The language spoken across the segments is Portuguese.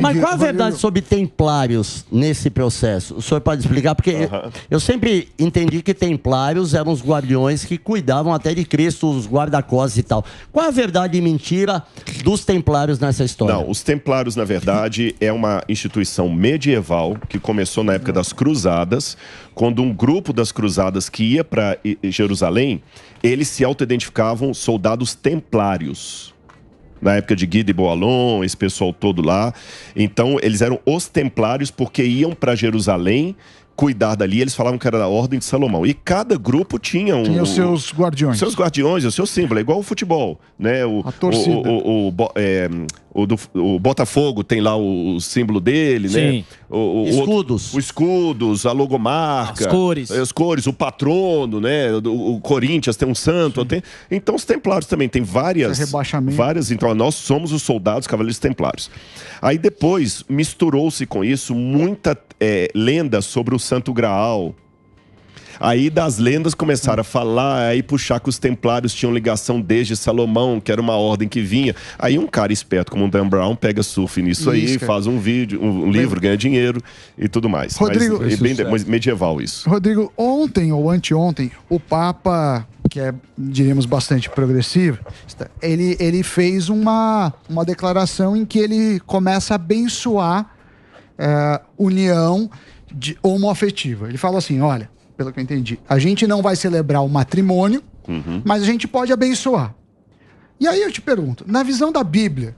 Mas qual a verdade sobre templários nesse processo? O senhor pode explicar? Porque eu sempre entendi que templários eram os guardiões que cuidavam até de Cristo, os guarda-costas e tal. Qual a verdade e mentira dos templários nessa história? Não, os templários, na verdade, é uma instituição medieval que começou na época das cruzadas, quando um grupo das cruzadas que ia para Jerusalém, eles se auto-identificavam soldados templários. Na época de Guy de Boalon, esse pessoal todo lá. Então, eles eram os templários porque iam para Jerusalém cuidar dali. Eles falavam que era da Ordem de Salomão. E cada grupo tinha Tinha os seus guardiões. Seus guardiões, o seu símbolo. É igual o futebol, né? A torcida. O Botafogo tem lá o símbolo dele, Sim. né? Escudos. Os escudos, a logomarca. As cores, o patrono, né? O Corinthians tem um santo. Então, os templários também tem várias. Então, nós somos os soldados cavaleiros templários. Aí depois misturou-se com isso muita lenda sobre o Santo Graal. Aí das lendas começaram a falar, aí puxar que os templários tinham ligação desde Salomão, que era uma ordem que vinha. Aí um cara esperto como o Dan Brown pega surf nisso aí, faz um vídeo, um livro, ganha dinheiro e tudo mais. Rodrigo, mas é bem medieval isso. Rodrigo, ontem ou anteontem, o Papa, que é, diríamos, bastante progressivo, ele fez uma declaração em que ele começa a abençoar união homoafetiva. Ele fala assim, olha, pelo que eu entendi, a gente não vai celebrar o matrimônio, mas a gente pode abençoar. E aí eu te pergunto, na visão da Bíblia,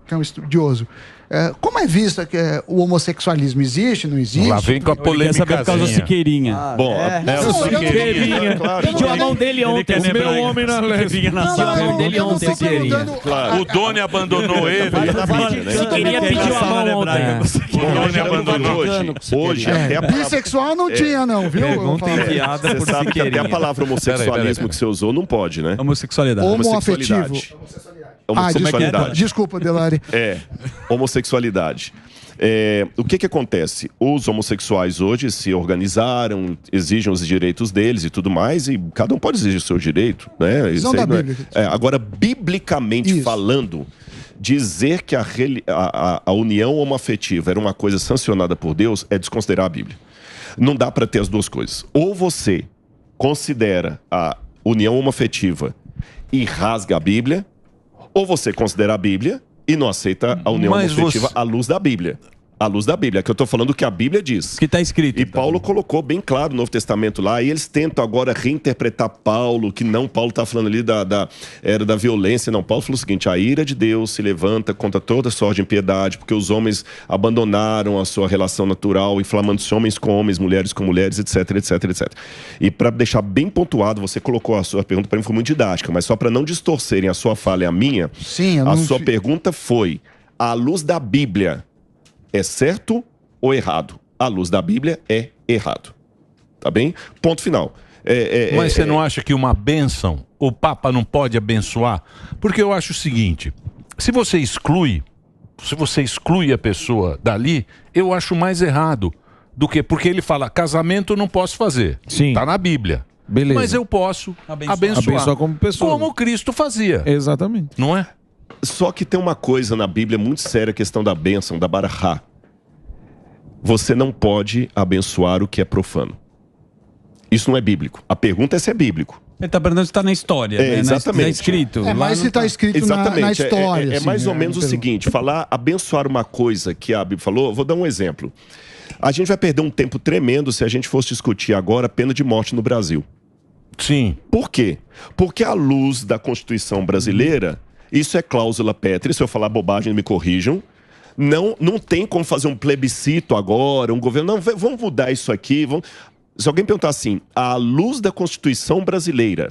que é um estudioso, como é vista que o homossexualismo existe, não existe? Lá vem com a polêmica. Saber por causa da Siqueirinha. Siqueirinha. Pediu a mão dele ontem. O meu homem na lésbica. Pediu a mão dele ontem, Siqueirinha. O Doni abandonou ele. Siqueirinha pediu a mão ontem. O Doni abandonou hoje. Até bissexual não tinha, não, viu? Pergunta enviada por Você sabe que até a Siqueirinha. palavra homossexualismo que você usou não pode, né? Homossexualidade. Homoafetivo. Homossexualidade. Desculpa, Delari. Homossexualidade. O que acontece? Os homossexuais hoje se organizaram, exigem os direitos deles e tudo mais, e cada um pode exigir o seu direito, né? Isso aí não agora, biblicamente falando, dizer que a união homoafetiva era uma coisa sancionada por Deus é desconsiderar a Bíblia. Não dá para ter as duas coisas. Ou você considera a união homoafetiva e rasga a Bíblia, ou você considera a Bíblia e não aceita a união homoafetiva à luz da Bíblia. À luz da Bíblia, que eu estou falando o que a Bíblia diz. Que está escrito. E Paulo colocou bem claro no Novo Testamento lá, e eles tentam agora reinterpretar Paulo, que não, Paulo está falando ali era da violência. Não, Paulo falou o seguinte, a ira de Deus se levanta contra toda sorte de impiedade, porque os homens abandonaram a sua relação natural, inflamando-se homens com homens, mulheres com mulheres, etc, etc, etc. E para deixar bem pontuado, você colocou a sua pergunta, para mim foi muito didática, mas só para não distorcerem a sua fala e a minha, a sua pergunta foi, à luz da Bíblia, é certo ou errado? À luz da Bíblia, é errado. Tá bem? Ponto final. Mas você não acha que uma bênção, o Papa não pode abençoar? Porque eu acho o seguinte, se você exclui a pessoa dali, eu acho mais errado do que... Porque ele fala, casamento não posso fazer. Sim. Tá na Bíblia. Beleza. Mas eu posso abençoar como pessoa. Como Cristo fazia. Exatamente. Não é? Só que tem uma coisa na Bíblia muito séria, a questão da bênção, da barahá. Você não pode abençoar o que é profano. Isso não é bíblico. A pergunta é se é bíblico. Ele está perguntando se está na história, né? Exatamente. Está escrito. Mas se está escrito na história. É mais ou menos o seguinte, abençoar uma coisa que a Bíblia falou, vou dar um exemplo. A gente vai perder um tempo tremendo se a gente fosse discutir agora a pena de morte no Brasil. Sim. Por quê? Porque à luz da Constituição brasileira, isso é cláusula pétrea, se eu falar bobagem me corrijam, não tem como fazer um plebiscito agora, um governo, não, vamos mudar isso aqui, Se alguém perguntar assim, à luz da Constituição brasileira,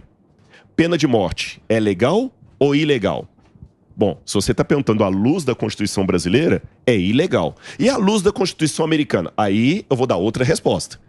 pena de morte é legal ou ilegal? Bom, se você está perguntando à luz da Constituição brasileira, é ilegal. E à luz da Constituição americana? Aí eu vou dar outra resposta.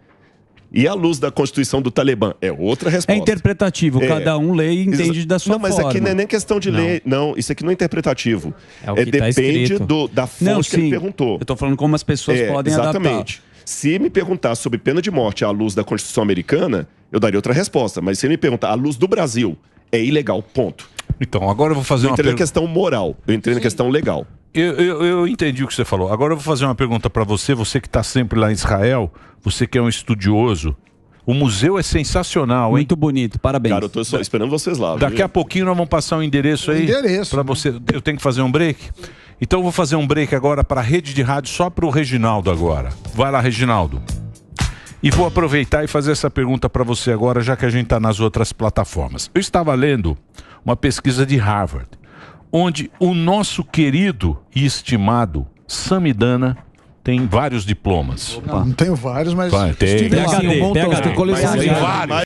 E à luz da Constituição do Talibã? É outra resposta. É interpretativo, cada um lê e entende da sua forma. Não, mas aqui não é nem questão de ler. Não, isso aqui não é interpretativo. É o que depende da fonte que ele perguntou. Eu estou falando como as pessoas podem exatamente. Adaptar. Se me perguntar sobre pena de morte à luz da Constituição americana, eu daria outra resposta. Mas se ele me perguntar à luz do Brasil, é ilegal, ponto. Então, agora eu vou fazer uma pergunta. Eu entrei na questão moral, eu entrei na questão legal. Eu entendi o que você falou. Agora eu vou fazer uma pergunta para você que está sempre lá em Israel, você que é um estudioso. O museu é sensacional, hein? Muito bonito, parabéns. Cara, eu tô só esperando vocês lá. Daqui a pouquinho nós vamos passar um endereço aí. Para você. Eu tenho que fazer um break? Então eu vou fazer um break agora para a rede de rádio, só para o Reginaldo agora. Vai lá, Reginaldo. E vou aproveitar e fazer essa pergunta para você agora, já que a gente está nas outras plataformas. Eu estava lendo uma pesquisa de Harvard, onde o nosso querido e estimado Samidana tem vários diplomas. Não tenho vários, mas... Tem. PhD, tem vários.